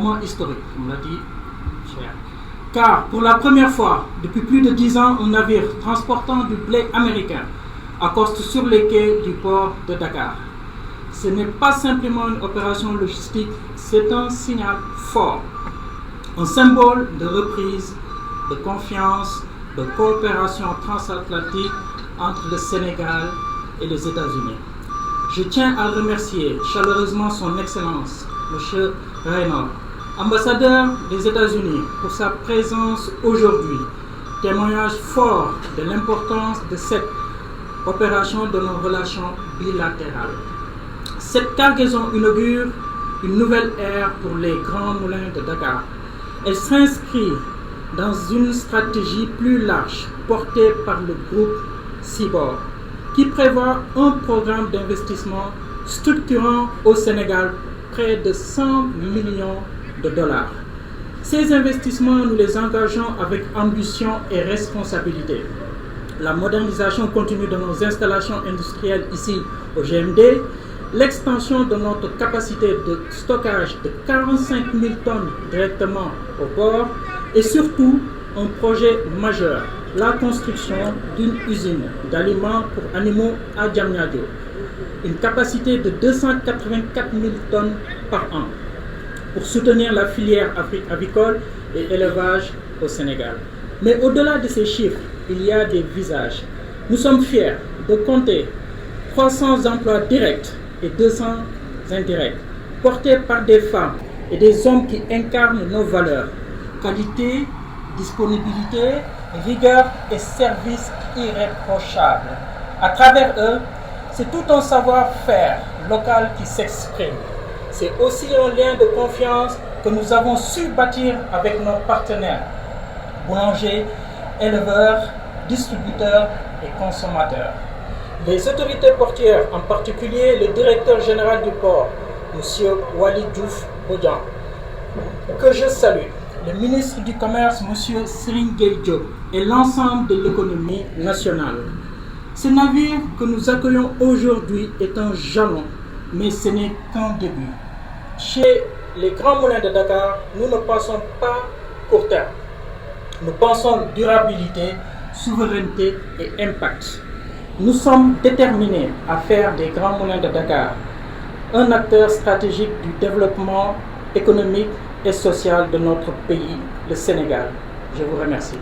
moment historique, on l'a dit, cher. Car pour la première fois, depuis plus de 10 ans, un navire transportant du blé américain accoste sur les quais du port de Dakar. Ce n'est pas simplement une opération logistique, c'est un signal fort, un symbole de reprise, de confiance, de coopération transatlantique entre le Sénégal et les États-Unis. Je tiens à remercier chaleureusement son Excellence, M. Reynolds, ambassadeur des États-Unis, pour sa présence aujourd'hui, témoignage fort de l'importance de cette opération de nos relations bilatérales. Cette cargaison inaugure une nouvelle ère pour les grands moulins de Dakar. Elle s'inscrit dans une stratégie plus large portée par le groupe Cibor, qui prévoit un programme d'investissement structurant au Sénégal près de 100 millions de dollars. Ces investissements, nous les engageons avec ambition et responsabilité. La modernisation continue de nos installations industrielles ici au GMD, l'extension de notre capacité de stockage de 45 000 tonnes directement au port et surtout un projet majeur, la construction d'une usine d'aliments pour animaux à Diamniadio, une capacité de 284 000 tonnes par an pour soutenir la filière avicole et élevage au Sénégal. Mais au-delà de ces chiffres, il y a des visages. Nous sommes fiers de compter 300 emplois directs et 200 indirects, portés par des femmes et des hommes qui incarnent nos valeurs: qualité, disponibilité, rigueur et service irréprochable. À travers eux, c'est tout un savoir-faire local qui s'exprime. C'est aussi un lien de confiance que nous avons su bâtir avec nos partenaires, boulangers, éleveurs, distributeurs et consommateurs. Les autorités portières, en particulier le directeur général du port, M. Walid Diouf Bodian, que je salue, le ministre du Commerce, M. Serigne Gueye Diop, et l'ensemble de l'économie nationale. Ce navire que nous accueillons aujourd'hui est un jalon, mais ce n'est qu'un début. Chez les grands moulins de Dakar, nous ne pensons pas court terme. Nous pensons durabilité, souveraineté et impact. Nous sommes déterminés à faire des grands moulins de Dakar un acteur stratégique du développement économique et social de notre pays, le Sénégal. Je vous remercie.